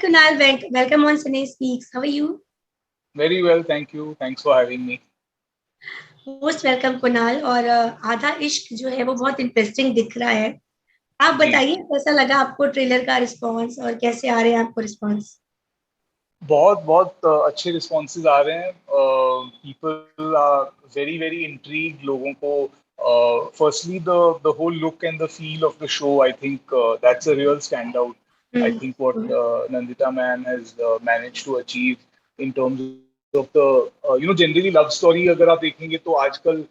Kunal, welcome on Cine Speaks. How are you? Very well, thank you. Thanks for having me. Most welcome Kunal. और आधा इश्क जो है वो बहुत इंटरेस्टिंग दिख रहा है। आप जी, बताइए कैसा लगा आपको ट्रेलर का रिस्पांस और कैसे आ रहे हैं आपको रिस्पांस? बहुत बहुत अच्छे रिस्पॉन्सेज आ रहे हैं. People are very very intrigued. लोगों को firstly the whole look and the feel of the show. I think that's a real stand out. I think what Nandita man has managed to achieve in terms of the generally love story. अगर आप देखेंगे तो आजकल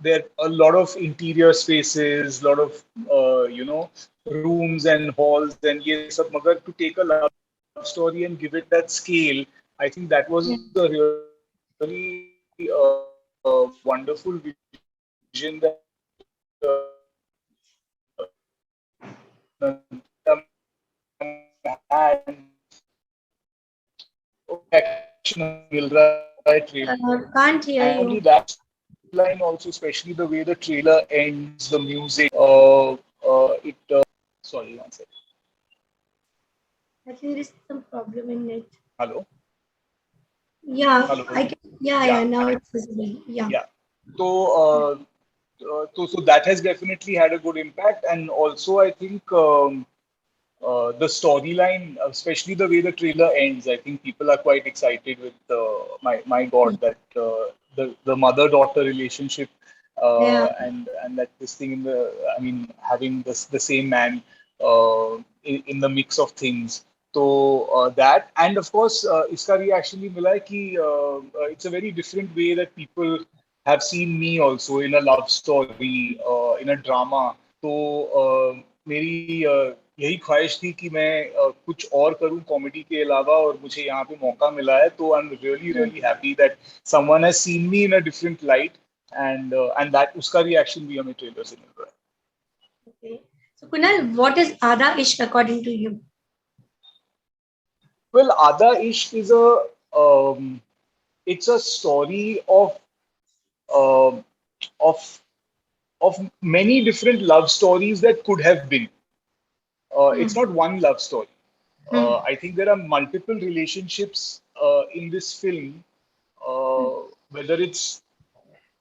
there are a lot of interior spaces, lot of rooms and halls and ये सब. मगर to take a love story and give it that scale, I think that was a really wonderful vision that Nandita had. Action मिल रहा है trailer में. Can't And here not you. only that, line also, especially the way the trailer ends, the music. It. Sorry, one second. I think there is some problem in net. Hello. Yeah Hello. I yeah Yeah. Now it's visible yeah. Yeah. So, so that has definitely had a good impact, and also I think the storyline, especially the way the trailer ends, I think people are quite excited with my God, that the mother-daughter relationship, या and that this thing in the, I mean, having the same man in the mix of things. So that, and of course इसका reaction भी मिला है कि it's a very different way that people have seen me also in a love story, in a drama. तो मेरी यही ख्वाहिश थी कि मैं कुछ और करूं कॉमेडी के अलावा, और मुझे यहाँ पे मौका मिला है. तो I am really really happy that someone has seen me in a different light, and that उसका रिएक्शन भी हमें ट्रेलर से मिल रहा है. Okay, so Kunal, what is Aadha Ishq according to you? Well, Aadha Ishq is it's a story um of many different love stories that could have been. It's not one love story. I think there are multiple relationships in this film, whether it's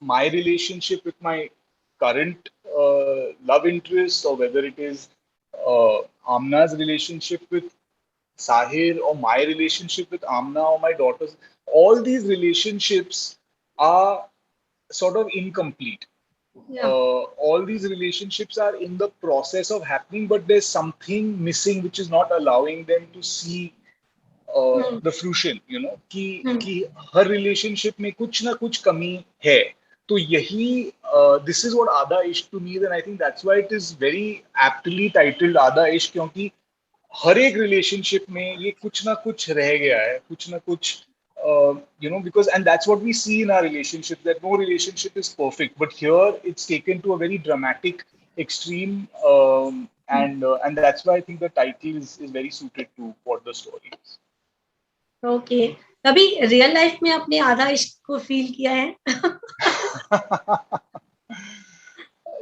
my relationship with my current love interest, or whether it is Amna's relationship with Sahir, or my relationship with Amna, or my daughters. All these relationships are sort of incomplete. या All these relationships are in the process of happening, but there's something missing which is not allowing them to see the fruition. कि हर relationship में कुछ ना कुछ कमी है. तो यही this is what Aadha Ishq to me, and I think that's why it is very aptly titled Aadha Ishq, क्योंकि हर एक रिलेशनशिप में ये कुछ ना कुछ रह गया है, कुछ ना कुछ, because, and that's what we see in our relationship, that no relationship is perfect, but here it's taken to a very dramatic extreme, and that's why I think the title is very suited to what the story is. Okay, कभी real life में आपने आधा इश्क को feel किया है?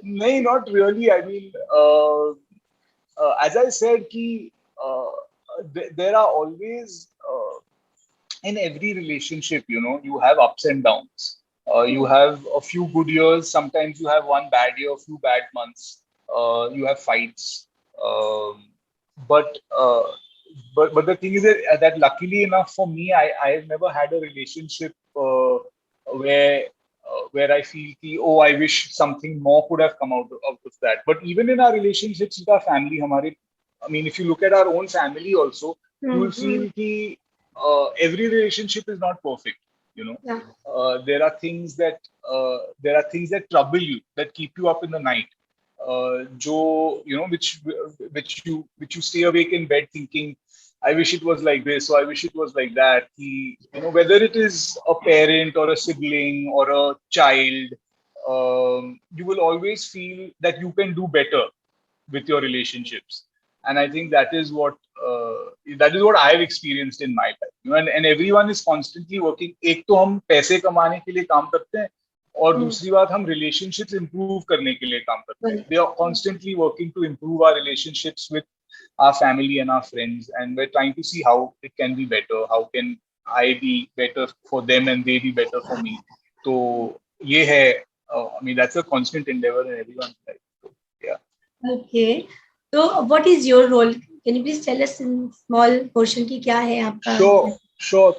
नहीं, not really. I mean, as I said, ki, there are always, in every relationship, you have ups and downs. You have a few good years. Sometimes you have one bad year, a few bad months. You have fights. But but the thing is that luckily enough for me, I have never had a relationship where where I feel ki, oh, I wish something more could have come out of that. But even in our relationships with our family, I mean, if you look at our own family also, you will feel ki every relationship is not perfect. Yeah. There are things that trouble you, that keep you up in the night. Which you stay awake in bed thinking, I wish it was like this, or I wish it was like that. Whether it is a parent or a sibling or a child, you will always feel that you can do better with your relationships. And I think that is what I have experienced in my life. And everyone is constantly working. एक तो हम पैसे कमाने के लिए काम करते हैं, और दूसरी बात हम relationships improve करने के लिए काम करते हैं. They are constantly working to improve our relationships with our family and our friends, and we're trying to see how it can be better. How can I be better for them and they be better for me? So ये है, I mean that's a constant endeavor in everyone's life. So, yeah. Okay. So what is your role? Can you please tell us in small portion की क्या है आपका? Sure.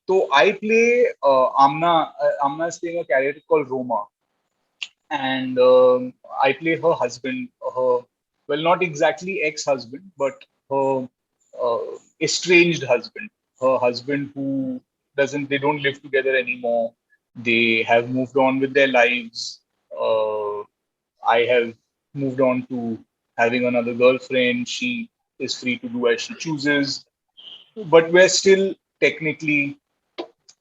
So I play Amna. Amna is playing a character called Roma, and I play her husband. Well, not exactly ex-husband, but her estranged husband. Her husband who doesn't. They don't live together anymore. They have moved on with their lives. I have moved on to having another girlfriend. She is free to do as she chooses, but we're still technically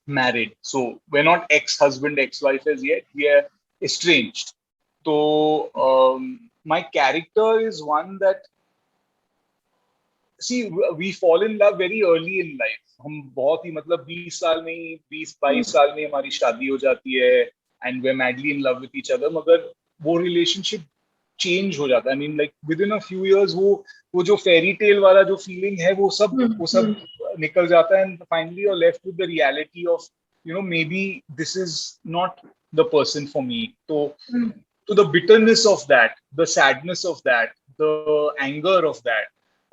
married. So we're not ex-husband, ex-wife as yet. We are estranged. So my character is one that, see, we fall in love very early in life. हम बहुत ही मतलब 20 साल में ही 20-22 साल में हमारी शादी हो जाती है, and we're madly in love with each other. मगर वो relationship change हो जाता है. I mean, like within a few years वो जो fairy tale वाला जो feeling है वो सब निकल जाता है, and finally you're left with the reality of, you know, maybe this is not the person for me. So the bitterness of that, the sadness of that, the anger of that,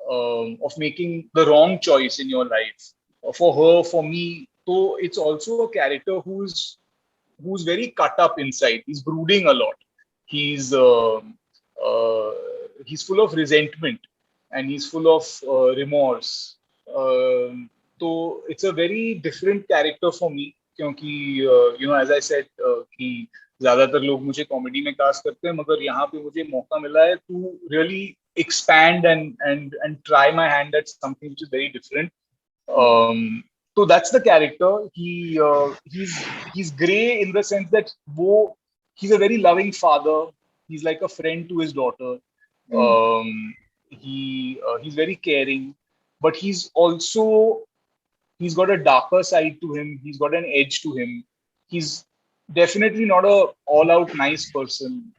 of making the wrong choice in your life, for her, for me. So it's also a character who's very cut up inside. He's brooding a lot. He's uh, he's full of resentment, and he's full of remorse. So it's a very different character for me, क्योंकि you know, as I said, कि ज्यादातर लोग मुझे comedy में cast करते हैं, मगर यहाँ पे मुझे मौका मिला है to really expand and try my hand at something which is very different. So that's the character. He's gray in the sense that he's a very loving father. He's like a friend to his daughter. He's very caring, but he's got a darker side to him. He's got an edge to him. He's definitely not a all-out nice person.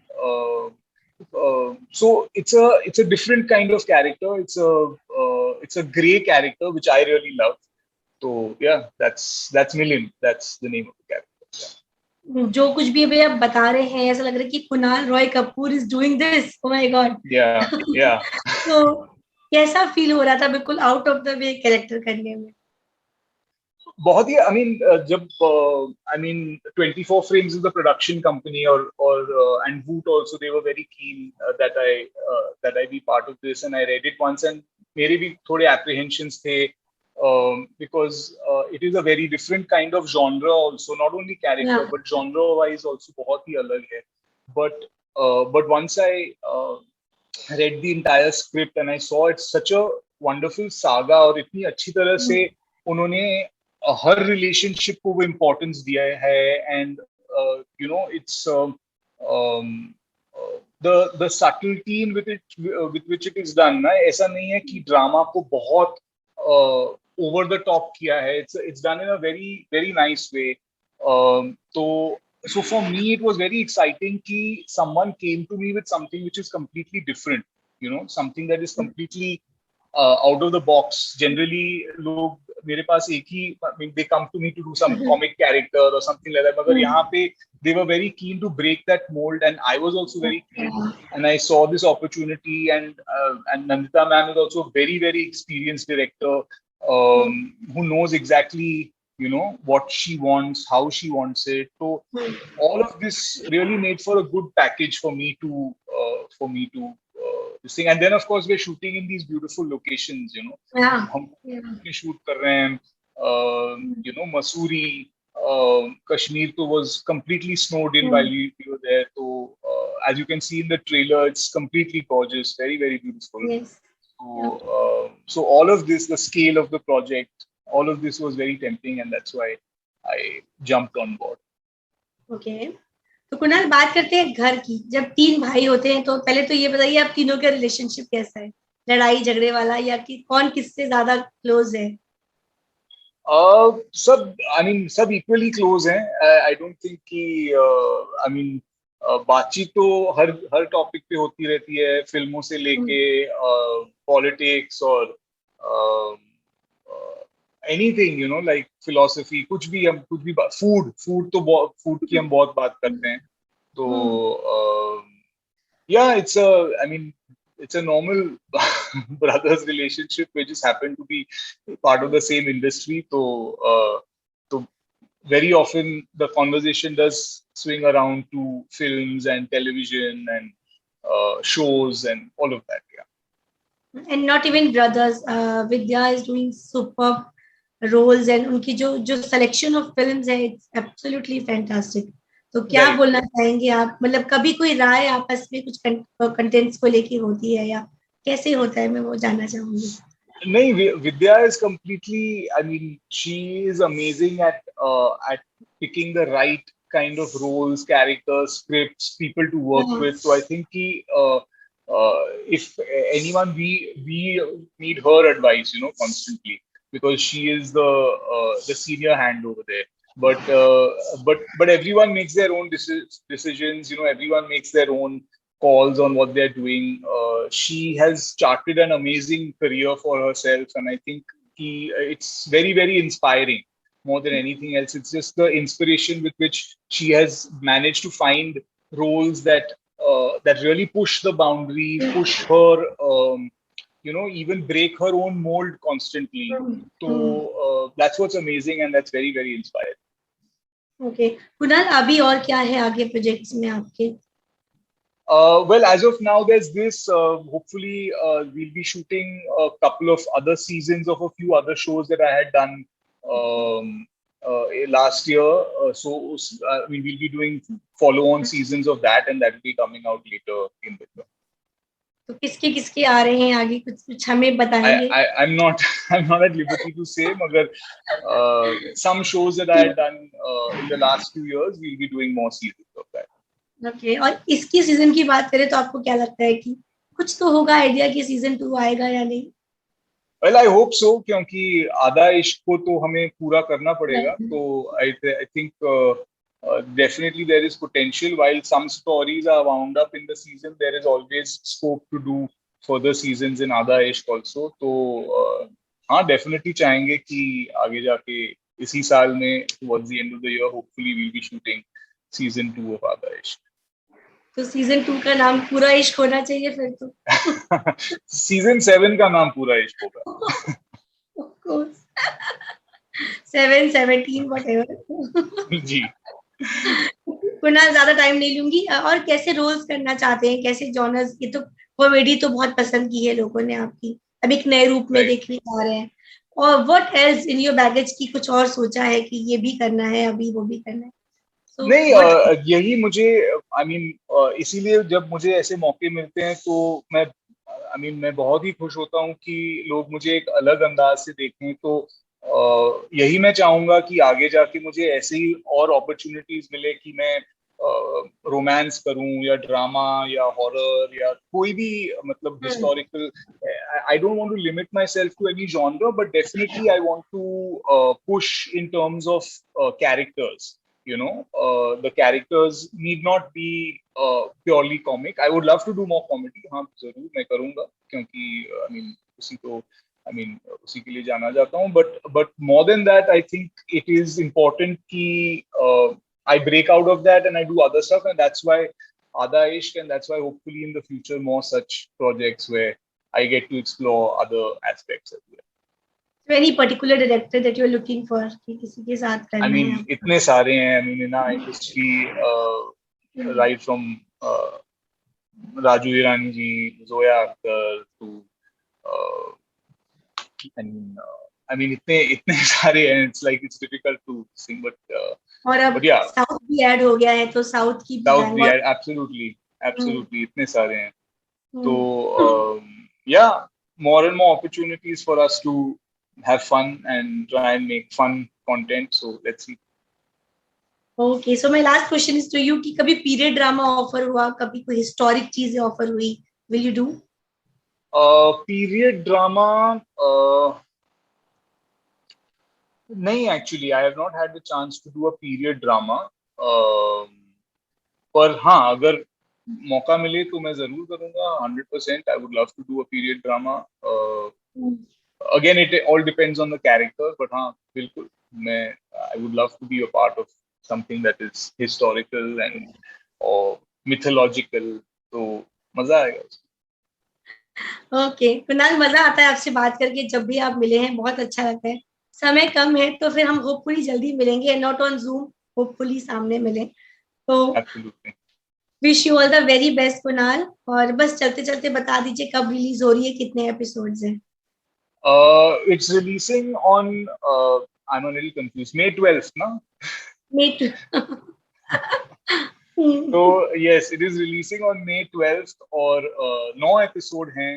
So it's a different kind of character. It's a gray character which I really love. So yeah, that's Milind. That's the name of the character. Yeah. जो कुछ भी अभी आप बता रहे हैं ऐसा लग रहा है कि Kunal Roy Kapoor is doing this. Oh my God. Yeah. तो कैसा फील हो रहा था बिल्कुल out of the way character करने में? बहुत ही, I mean, जब I mean 24 frames is the production company, or and Voot also, they were very keen that I be part of this, and I read it once, and मेरे भी थोड़े apprehensions थे, because it is a very different kind of genre also, not only character but genre wise also बहुत ही अलग है. But once I read the entire script and I saw it's such a wonderful saga, और इतनी अच्छी तरह से उन्होंने हर relationship को वो इम्पोर्टेंस दिया है, and you know it's the subtlety in with which it is done ना, ऐसा नहीं है कि ड्रामा को बहुत over the top किया है. It's done in a very very nice way. So for me it was very exciting कि someone came to me with something which is completely different, you know, something that is completely out of the box. Generally लोग मेरे पास एक ही, I mean, they come to me to do some comic character or something like that, मगर यहाँ पे they were very keen to break that mold, and I was also very keen, and I saw this opportunity, and Nandita ma'am is also a very very experienced director, who knows exactly, you know, what she wants, how she wants it. So all of this really made for a good package for me to this thing. And then of course we're shooting in these beautiful locations, you know. हम shoot कर रहे हैं, you know, Mussoorie, Kashmir तो was completely snowed in while we were there. So as you can see in the trailer, it's completely gorgeous, very very beautiful. Yes. So all of this, the scale of the project, all of this was very tempting, and that's why I jumped on board. Okay. तो कुणाल, बात करते हैं घर की. जब तीन भाई होते हैं तो पहले तो ये बताइए आप तीनों का रिलेशनशिप कैसा है? लड़ाई झगड़े वाला, या कि कौन किससे ज्यादा क्लोज है? सब, I mean, सब equally close हैं. I don't think कि I mean बातचीत तो हर हर टॉपिक पे होती रहती है, फिल्मों से लेके पॉलिटिक्स और anything, you know, like philosophy, कुछ भी फूड तो बहुत, फूड की हम बहुत बात करते हैं. तो yeah, I mean, it's a normal brothers relationship. We just happen to be part of the same industry. So very often the conversation does swing around to films and television and shows and all of that. Yeah. And not even brothers. Vidya is doing superb roles and उनकी जो selection of films है, it's absolutely fantastic. तो क्या Right. बोलना चाहेंगे आप, मतलब कभी कोई राय आपस में कुछ कंटेंट्स को लेके होती है या कैसे होता है, मैं वो जानना चाहूंगी. नहीं, Vidya is completely, I mean, she is amazing at picking the right kind of roles, characters, scripts, people to work with. So I think if anyone, we need her advice, you know, constantly, because she is the senior hand over there. But everyone makes their own decisions. You know, everyone makes their own calls on what they're doing. She has charted an amazing career for herself, and I think it's very, very inspiring more than anything else. It's just the inspiration with which she has managed to find roles that really push the boundary, push her, you know, even break her own mold constantly. So that's what's amazing, and that's very, very inspiring. Okay Kunal, अभी और क्या है आगे projects में आपके? Well, as of now, there's this. Hopefully, we'll be shooting a couple of other seasons of a few other shows that I had done last year. We'll be doing follow-on seasons of that, and that will be coming out later in the year. तो किसके किसके आ रहे हैं आगे, कुछ कुछ हमें बताएंगे? I'm not I'm not at liberty to say, मगर some shows that I had done in the last few years, we'll be doing more seasons of that. Okay और इसकी सीजन की बात करें तो आपको क्या लगता है कि कुछ तो होगा आइडिया कि सीजन 2 आएगा या नहीं? Well, I hope so, क्योंकि आधा इश्क को तो हमें पूरा करना पड़ेगा. तो I think definitely there is potential. While some stories are wound up in the season, there is always scope to do further seasons in आधा इश्क also. तो हाँ, definitely चाहेंगे कि आगे जाके इसी साल में towards the end of the year, hopefully we'll be shooting season 2 of आधा इश्क. तो सीजन 2 का नाम पूरा इश्क होना चाहिए फिर तो. सीजन 7 का नाम पूरा इश्क होगा. Of course. 7, 17, whatever. जी. कुणाल, ज्यादा टाइम नहीं लूंगी. और कैसे रोल्स करना चाहते हैं, कैसे जॉनर्स? ये तो कॉमेडी तो बहुत पसंद की है लोगों ने आपकी, अब एक नए रूप में देखने जा रहे हैं. और what else in your baggage की कुछ और सोचा है कि ये भी करना है, अभी वो भी करना है? नहीं, यही मुझे, आई मीन, इसीलिए जब मुझे ऐसे मौके मिलते हैं तो मैं बहुत ही खुश होता हूँ कि लोग मुझे एक अलग अंदाज से देखें. तो यही मैं चाहूंगा कि आगे जाके मुझे ऐसे ही और अपॉर्चुनिटीज मिले कि मैं रोमांस करूं या ड्रामा या हॉरर या कोई भी, मतलब historical. I don't want to limit myself to any genre, but definitely I want to push in terms of characters. You know, the characters need not be purely comic. I would love to do more comedy. हाँ, जरूर मैं करूँगा, क्योंकि उसी के लिए जाना जाता हूँ. But more than that, I think it is important कि I break out of that and I do other stuff, and that's why Aadha Ishq, and that's why hopefully in the future more such projects where I get to explore other aspects as well. Any particular director that you're looking for कि किसी के साथ करना है? I mean, इतने सारे हैं. I mean, in our industry, right from Raju Hirani ji, Zoya Akhtar to, I mean, इतने सारे हैं. It's like it's difficult to sing, और अब साउथ भी ऐड हो गया है, तो साउथ की भी ऐड, absolutely इतने सारे हैं. तो yeah, more and more opportunities for us to have fun and try and make fun content. So let's see. Okay, so my last question is to you कि कभी पीरियड ड्रामा ऑफर हुआ, कभी कोई historic चीजें offer हुई, will you do? Period drama, नहीं, actually I have not had the chance to do a period drama. पर हाँ, अगर मौका मिले तो मैं जरूर करूंगा 100%. I would love to do a period drama. Again, it all depends on the character, but हाँ, बिल्कुल मैं I would love to be a part of something that is historical and or mythological. तो मजा आएगा उसमें. Okay Kunal, मजा आता है आपसे बात करके. जब भी आप मिले हैं बहुत अच्छा लगता है. समय कम है तो फिर हम होपफुली जल्दी मिलेंगे, नॉट ऑन जूम, होपफुली सामने मिले. तो Absolutely. Wish you all the very best Kunal. और बस चलते चलते बता दीजिए कब रिलीज हो रही है, कितने एपिसोड्स हैं. It's releasing on. I'm a little confused. May 12th, na? Me too. So yes, it is releasing on May 12th. और 9 episode हैं.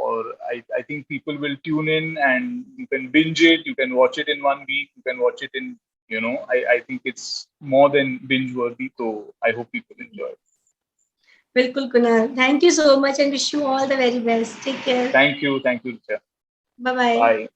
Or I think people will tune in and you can binge it. You can watch it in 1 week. You can watch it in, I think it's more than binge worthy. So I hope people enjoy it. बिल्कुल Kunal, thank you so much and wish you all the very best. Take care. Thank you, Richa. Bye bye. Bye.